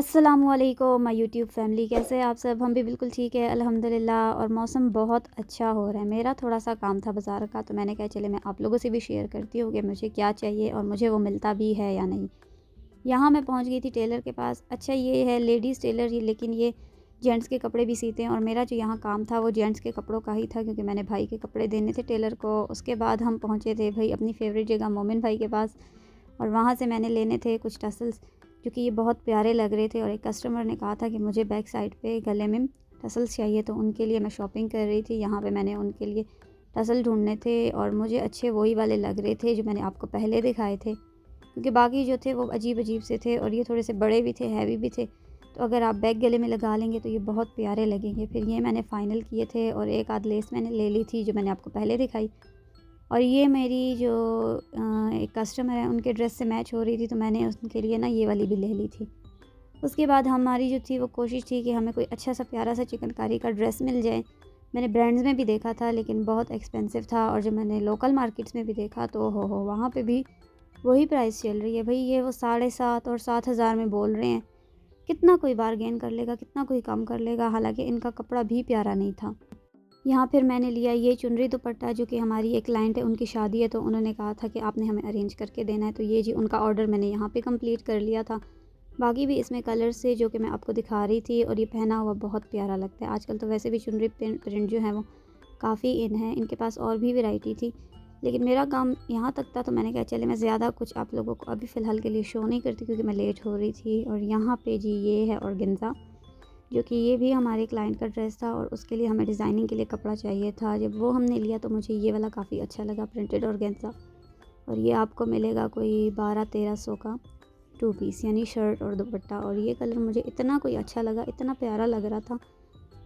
अस्सलामुअलैकुम my YouTube family, कैसे हैं आप सब। हम भी बिल्कुल ठीक है अल्हम्दुलिल्लाह। और मौसम बहुत अच्छा हो रहा है। मेरा थोड़ा सा काम था बाज़ार का, तो मैंने कहा चले मैं आप लोगों से भी शेयर करती हूँ कि मुझे क्या चाहिए और मुझे वो मिलता भी है या नहीं। यहाँ मैं पहुँच गई थी टेलर के पास। अच्छा ये है लेडीज़ टेलर ही, लेकिन ये जेंट्स के कपड़े भी सीते हैं। और मेरा जो यहाँ काम था वो जेंट्स के कपड़ों का ही था, क्योंकि मैंने भाई के कपड़े देने थे टेलर को। उसके बाद हम पहुँचे थे भाई अपनी फ़ेवरेट जगह मोमिन भाई के पास, और वहाँ से मैंने लेने थे कुछ टसल्स, जो कि ये बहुत प्यारे लग रहे थे। और एक कस्टमर ने कहा था कि मुझे बैक साइड पे गले में टसल्स चाहिए, तो उनके लिए मैं शॉपिंग कर रही थी। यहाँ पे मैंने उनके लिए टसल ढूंढने थे, और मुझे अच्छे वही वाले लग रहे थे जो मैंने आपको पहले दिखाए थे, क्योंकि बाकी जो थे वो अजीब अजीब से थे और ये थोड़े से बड़े भी थे, हैवी भी थे। तो अगर आप बैक गले में लगा लेंगे तो ये बहुत प्यारे लगेंगे। फिर ये मैंने फ़ाइनल किए थे, और एक आध लेस मैंने ले ली थी जो मैंने आपको पहले दिखाई। और ये मेरी जो एक कस्टमर है उनके ड्रेस से मैच हो रही थी, तो मैंने उनके लिए ना ये वाली भी ले ली थी। उसके बाद हमारी जो थी वो कोशिश थी कि हमें कोई अच्छा सा प्यारा सा चिकनकारी का ड्रेस मिल जाए। मैंने ब्रांड्स में भी देखा था लेकिन बहुत एक्सपेंसिव था, और जब मैंने लोकल मार्केट्स में भी देखा तो हो वहाँ पे भी वही प्राइस चल रही है। भाई ये वो 7,500 और 7,000 में बोल रहे हैं। कितना कोई बार्गेन कर लेगा, कितना कोई कम कर लेगा। हालांकि इनका कपड़ा भी प्यारा नहीं था। यहाँ फिर मैंने लिया ये चुनरी दुपट्टा, जो कि हमारी एक क्लाइंट है, उनकी शादी है, तो उन्होंने कहा था कि आपने हमें अरेंज करके देना है। तो ये जी उनका ऑर्डर मैंने यहाँ पे कंप्लीट कर लिया था। बाकी भी इसमें कलर्स थे जो कि मैं आपको दिखा रही थी, और ये पहना हुआ बहुत प्यारा लगता है। आजकल तो वैसे भी चुनरी प्रिंट जो है वो काफ़ी इन है। इनके पास और भी वैरायटी थी, लेकिन मेरा काम यहाँ तक था, तो मैंने कहा चले मैं ज़्यादा कुछ आप लोगों को अभी फ़िलहाल के लिए शो नहीं करती, क्योंकि मैं लेट हो रही थी। और यहाँ पे जी ये है ऑर्गेन्जा, जो कि ये भी हमारे क्लाइंट का ड्रेस था, और उसके लिए हमें डिज़ाइनिंग के लिए कपड़ा चाहिए था। जब वो हमने लिया तो मुझे ये वाला काफ़ी अच्छा लगा, प्रिंटेड ऑर्गेन्जा। और ये आपको मिलेगा कोई 1200-1300 का 2 पीस, यानी शर्ट और दुपट्टा। और ये कलर मुझे इतना कोई अच्छा लगा, इतना प्यारा लग रहा था।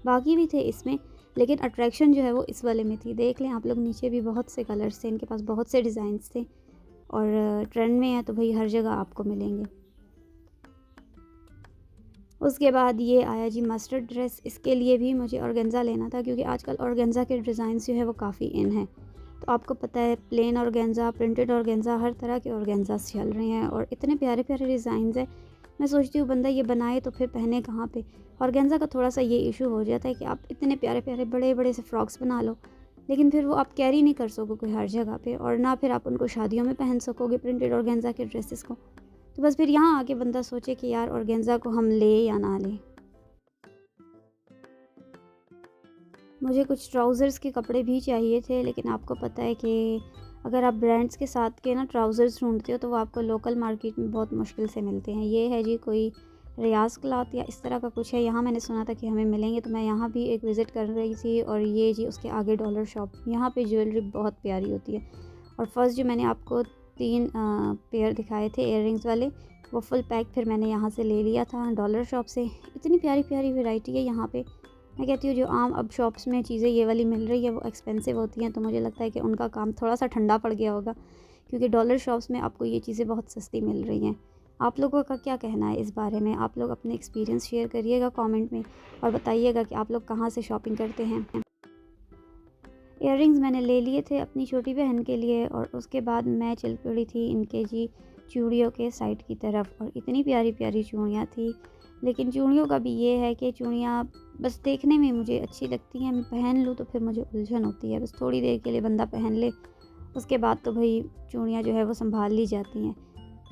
बाकी भी थे इसमें, लेकिन अट्रैक्शन जो है वो इस वाले में थी। देख लें आप लोग, नीचे भी बहुत से कलर्स थे, इनके पास बहुत से डिज़ाइंस थे, और ट्रेंड में है तो भाई हर जगह आपको मिलेंगे। उसके बाद ये आया जी मस्टर्ड ड्रेस। इसके लिए भी मुझे ऑर्गेन्जा लेना था, क्योंकि आजकल ऑर्गेन्जा के डिज़ाइंस जो है वो काफ़ी इन है। तो आपको पता है प्लेन ऑर्गेन्जा, प्रिंटेड ऑर्गेन्जा, हर तरह के ऑर्गेन्जास चल रहे हैं, और इतने प्यारे प्यारे डिज़ाइंस हैं। मैं सोचती हूँ बंदा ये बनाए तो फिर पहने कहाँ पे। ऑर्गेन्जा का थोड़ा सा ये इशू हो जाता है कि आप इतने प्यारे प्यारे बड़े बड़े से फ्रॉक्स बना लो, लेकिन फिर वो आप कैरी नहीं कर सकोगे हर जगह पे, और ना फिर आप उनको शादियों में पहन सकोगे प्रिंटेड ऑर्गेन्जा के ड्रेसेस को। तो बस फिर यहाँ आके बंदा सोचे कि यार ऑर्गेन्जा को हम ले या ना लें। मुझे कुछ ट्राउज़र्स के कपड़े भी चाहिए थे, लेकिन आपको पता है कि अगर आप ब्रांड्स के साथ के ना ट्राउज़र्स ढूंढते हो तो वो आपको लोकल मार्केट में बहुत मुश्किल से मिलते हैं। ये है जी कोई रियाज़ क्लॉथ या इस तरह का कुछ है। यहाँ मैंने सुना था कि हमें मिलेंगे, तो मैं यहाँ भी एक विज़िट कर रही थी। और ये जी उसके आगे डॉलर शॉप, यहाँ पे ज्वेलरी बहुत प्यारी होती है। और फर्स्ट जो मैंने आपको 3 पेयर दिखाए थे इयररिंग्स वाले, वो फुल पैक फिर मैंने यहाँ से ले लिया था डॉलर शॉप से। इतनी प्यारी प्यारी वैरायटी है यहाँ पे। मैं कहती हूँ जो आम अब शॉप्स में चीज़ें ये वाली मिल रही है वो एक्सपेंसिव होती हैं, तो मुझे लगता है कि उनका काम थोड़ा सा ठंडा पड़ गया होगा, क्योंकि डॉलर शॉप्स में आपको ये चीज़ें बहुत सस्ती मिल रही हैं। आप लोगों का क्या कहना है इस बारे में? आप लोग अपने एक्सपीरियंस शेयर करिएगा कमेंट में, और बताइएगा कि आप लोग कहाँ से शॉपिंग करते हैं। इयररिंग्स मैंने ले लिए थे अपनी छोटी बहन के लिए, और उसके बाद मैं चल पड़ी थी इनके जी चूड़ियों के साइड की तरफ। और इतनी प्यारी प्यारी चूड़ियाँ थी, लेकिन चूड़ियों का भी ये है कि चूड़ियाँ बस देखने में मुझे अच्छी लगती हैं, मैं पहन लूँ तो फिर मुझे उलझन होती है। बस थोड़ी देर के लिए बंदा पहन ले, उसके बाद तो भाई चूड़ियाँ जो है वो संभाल ली जाती हैं।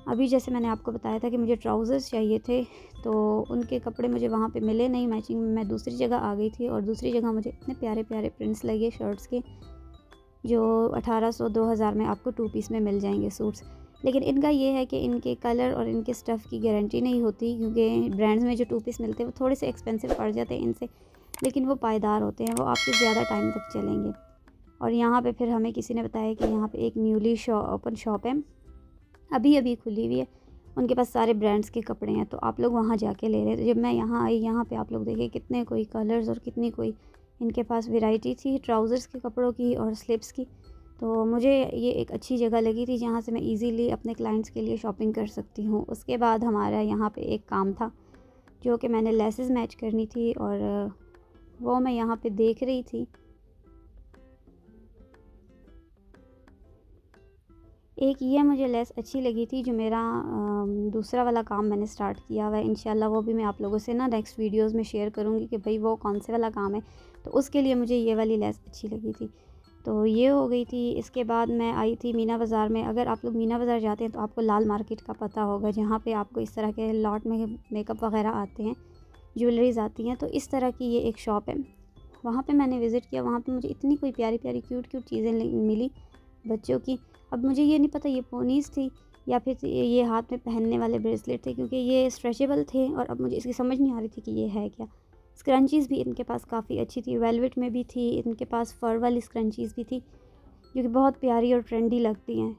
अभी जैसे मैंने आपको बताया था कि मुझे ट्राउज़र्स चाहिए थे, तो उनके कपड़े मुझे वहाँ पे मिले नहीं मैचिंग में। मैं दूसरी जगह आ गई थी, और दूसरी जगह मुझे इतने प्यारे प्यारे प्रिंट्स लगे शर्ट्स के, जो 1800-2000 में आपको 2 पीस में मिल जाएंगे सूट्स। लेकिन इनका ये है कि इनके कलर और इनके स्टफ़ की गारंटी नहीं होती, क्योंकि ब्रांड्स में जो 2 पीस मिलते हैं वो थोड़े से एक्सपेंसिव पड़ जाते हैं इनसे, लेकिन वो पायदार होते हैं, वो आपके ज़्यादा टाइम तक चलेंगे। और यहाँ पे फिर हमें किसी ने बताया कि यहाँ पे एक न्यूली ओपन शॉप है, अभी अभी खुली हुई है। उनके पास सारे ब्रांड्स के कपड़े हैं, तो आप लोग वहाँ जाके ले रहे थे। जब मैं यहाँ आई, यहाँ पे आप लोग देखिए कितने कोई कलर्स और कितनी कोई इनके पास वैरायटी थी ट्राउज़र्स के कपड़ों की और स्लिप्स की। तो मुझे ये एक अच्छी जगह लगी थी जहाँ से मैं इजीली अपने क्लाइंट्स के लिए शॉपिंग कर सकती हूँ। उसके बाद हमारा यहाँ पे एक काम था, जो कि मैंने लेसेस मैच करनी थी, और वो मैं यहाँ पे देख रही थी। एक ये मुझे लेस अच्छी लगी थी, जो मेरा दूसरा वाला काम मैंने स्टार्ट किया हुआ है। इंशाल्लाह वो भी मैं आप लोगों से ना नेक्स्ट वीडियोस में शेयर करूँगी कि भाई वो कौन से वाला काम है। तो उसके लिए मुझे ये वाली लेस अच्छी लगी थी। तो ये हो गई थी। इसके बाद मैं आई थी मीना बाज़ार में। अगर आप लोग मीना बाज़ार जाते हैं तो आपको लाल मार्केट का पता होगा, जहाँ पे आपको इस तरह के लॉट में मेकअप वगैरह आते हैं, ज्वेलरीज़ आती हैं। तो इस तरह की ये एक शॉप है, वहाँ पे मैंने विज़िट किया। वहाँ पे मुझे इतनी कोई प्यारी प्यारी क्यूट क्यूट चीज़ें मिली बच्चों की। अब मुझे ये नहीं पता ये पोनीज़ थी या फिर ये हाथ में पहनने वाले ब्रेसलेट थे, क्योंकि ये स्ट्रेचेबल थे और अब मुझे इसकी समझ नहीं आ रही थी कि ये है क्या। स्क्रंचीज़ भी इनके पास काफ़ी अच्छी थी, वेलवेट में भी थी, इनके पास फ़र वाली स्क्रंचीज़ भी थी जो कि बहुत प्यारी और ट्रेंडी लगती हैं।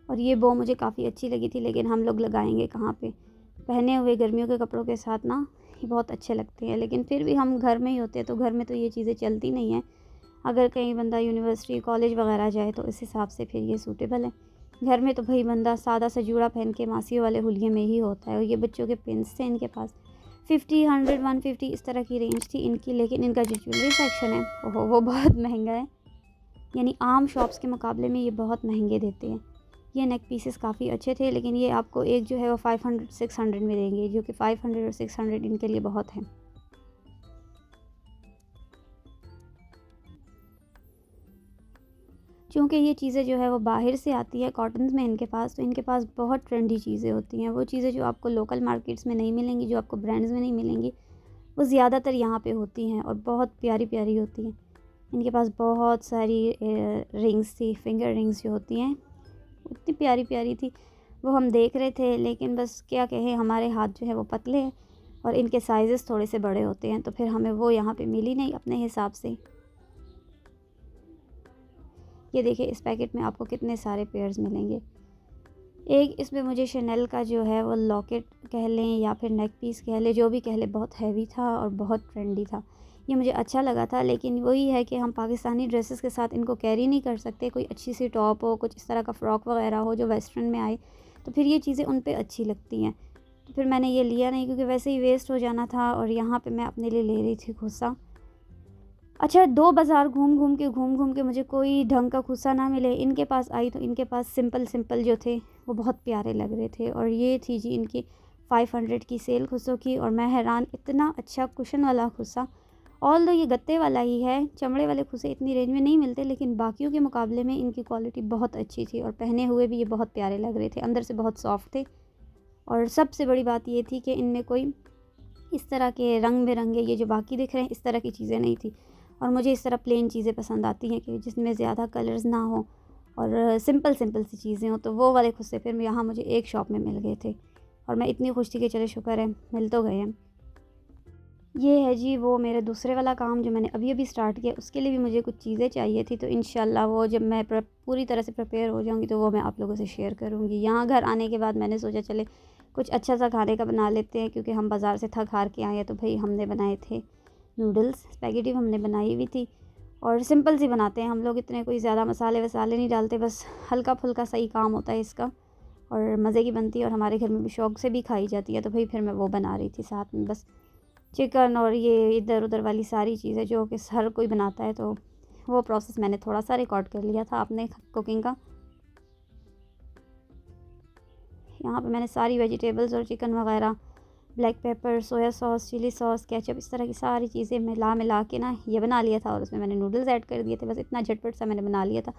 और ये बो मुझे काफ़ी अच्छी लगी थी, लेकिन हम लोग लगाएंगे कहाँ पे, पहने हुए गर्मियों के कपड़ों के साथ ना ये बहुत अच्छे लगते हैं। लेकिन फिर भी हम घर में ही होते हैं तो घर में तो ये चीज़ें चलती नहीं हैं। अगर कहीं बंदा यूनिवर्सिटी कॉलेज वगैरह जाए तो इस हिसाब से फिर ये सूटेबल है। घर में तो भाई बंदा सादा सा जूड़ा पहन के मासियों वाले हुलिये में ही होता है। और ये बच्चों के पिन्स थे इनके पास, 50, 100, 150 इस तरह की रेंज थी इनकी। लेकिन इनका जो ज्वेलरी सेक्शन है ओहो वो बहुत महंगा है, यानी आम शॉप्स के मुकाबले में ये बहुत महंगे देते हैं। ये नेक पीसेस काफ़ी अच्छे थे, लेकिन ये आपको एक जो है वो 500 600 में देंगे, जो कि 500 और 600 इनके लिए बहुत है। क्योंकि ये चीज़ें जो है वो बाहर से आती है कॉटन्स में इनके पास, तो इनके पास बहुत ट्रेंडी चीज़ें होती हैं। वो चीज़ें जो आपको लोकल मार्केट्स में नहीं मिलेंगी, जो आपको ब्रांड्स में नहीं मिलेंगी, वो ज़्यादातर यहाँ पे होती हैं और बहुत प्यारी प्यारी होती हैं। इनके पास बहुत सारी रिंग्स थी, फिंगर रिंग्स जो होती हैं इतनी प्यारी प्यारी थी। वो हम देख रहे थे, लेकिन बस क्या कहें, हमारे हाथ जो है वो पतले हैं और इनके साइज़ेस थोड़े से बड़े होते हैं, तो फिर हमें वो यहाँ पे मिली नहीं अपने हिसाब से। ये देखिए इस पैकेट में आपको कितने सारे पेयर्स मिलेंगे। एक इसमें मुझे शनेल का जो है वो लॉकेट कह लें या फिर नेक पीस कह लें, जो भी कह लें, बहुत हैवी था और बहुत ट्रेंडी था। ये मुझे अच्छा लगा था, लेकिन वही है कि हम पाकिस्तानी ड्रेसेस के साथ इनको कैरी नहीं कर सकते। कोई अच्छी सी टॉप हो, कुछ इस तरह का फ़्रॉक वगैरह हो जो वेस्टर्न में आए, तो फिर ये चीज़ें उन पे अच्छी लगती हैं। तो फिर मैंने ये लिया नहीं, क्योंकि वैसे ही वेस्ट हो जाना था और यहाँ पे मैं अपने लिए ले रही थी खुस्सा। अच्छा, 2 बाज़ार घूम घूम के मुझे कोई ढंग का खुस्सा ना मिले। इनके पास आई तो इनके पास सिंपल जो थे वो बहुत प्यारे लग रहे थे। और ये थी जी इनकी 500 की सेल खुस्सों की, और मैं हैरान, इतना अच्छा कुशन वाला खुस्सा। ऑल्दो ये गत्ते वाला ही है, चमड़े वाले खुस्से इतनी रेंज में नहीं मिलते, लेकिन बाकियों के मुकाबले में इनकी क्वालिटी बहुत अच्छी थी और पहने हुए भी ये बहुत प्यारे लग रहे थे, अंदर से बहुत सॉफ्ट थे। और सबसे बड़ी बात ये थी कि इनमें कोई इस तरह के रंग बिरंगे ये जो बाकी दिख रहे हैं इस तरह की चीज़ें नहीं थी। और मुझे इस तरह प्लेन चीज़ें पसंद आती हैं कि जिसमें ज़्यादा कलर्स ना हो और सिंपल सिंपल सी चीज़ें हों। तो वो वाले खुस्से फिर यहाँ मुझे एक शॉप में मिल गए थे और मैं इतनी खुश थी कि चले शुक्र है मिल तो गए हैं। ये है जी वो मेरे दूसरे वाला काम जो मैंने अभी अभी स्टार्ट किया। उसके लिए भी मुझे कुछ चीज़ें चाहिए थी, तो इंशाल्लाह वो जब मैं पूरी तरह से प्रिपेयर हो जाऊंगी तो वो मैं आप लोगों से शेयर करूंगी। यहाँ घर आने के बाद मैंने सोचा चले कुछ अच्छा सा खाने का बना लेते हैं, क्योंकि हम बाज़ार से थक हार के आए हैं। तो भाई हमने बनाए थे नूडल्स, स्पैगेटी हमने बनाई हुई थी। और सिंपल सी बनाते हैं हम लोग, इतने कोई ज़्यादा मसाले वसाले नहीं डालते, बस हल्का फुल्का सही काम होता है इसका और मज़े की बनती है और हमारे घर में भी शौक़ से भी खाई जाती है। तो भाई फिर मैं वो बना रही थी साथ में, बस चिकन और ये इधर उधर वाली सारी चीज़ें जो कि हर कोई बनाता है। तो वो प्रोसेस मैंने थोड़ा सा रिकॉर्ड कर लिया था अपने कुकिंग का। यहाँ पे मैंने सारी वेजिटेबल्स और चिकन वगैरह, black pepper, soya sauce, chilli sauce, ketchup, इस तरह की सारी चीज़ें मिला के ना ये बना लिया था। और उसमें मैंने नूडल्स ऐड कर दिए थे। बस इतना झटपट सा मैंने बना लिया था।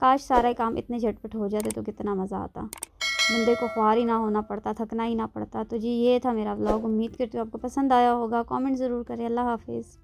काश सारा काम इतने झटपट हो जाते तो कितना मज़ा आता, बंदे को ख्वार ही ना होना पड़ता, थकना ही ना पड़ता। तो जी ये था मेरा व्लॉग। उम्मीद करती हूँ आपको पसंद आया होगा। कमेंट ज़रूर करें। अल्लाह हाफिज़।